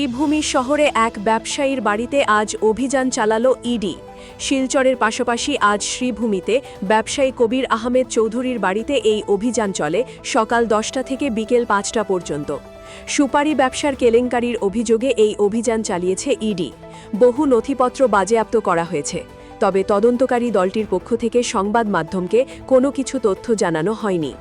শ্রীভূমি শহরে এক ব্যবসায়ীর বাড়িতে আজ অভিযান চালালো ইডি। শিলচরের পাশাপাশি আজ শ্রীভূমিতে ব্যবসায়ী কবির আহমেদ চৌধুরীর বাড়িতে এই অভিযান চলে সকাল 10টা থেকে বিকেল 5টা পর্যন্ত। সুপারি ব্যবসার কেলেঙ্কারির অভিযোগে এই অভিযান চালিয়েছে ইডি। বহু নথিপত্র বাজেয়াপ্ত করা হয়েছে, তবে তদন্তকারী দলটির পক্ষ থেকে সংবাদ মাধ্যমকে কোনো কিছু তথ্য জানানো হয়নি।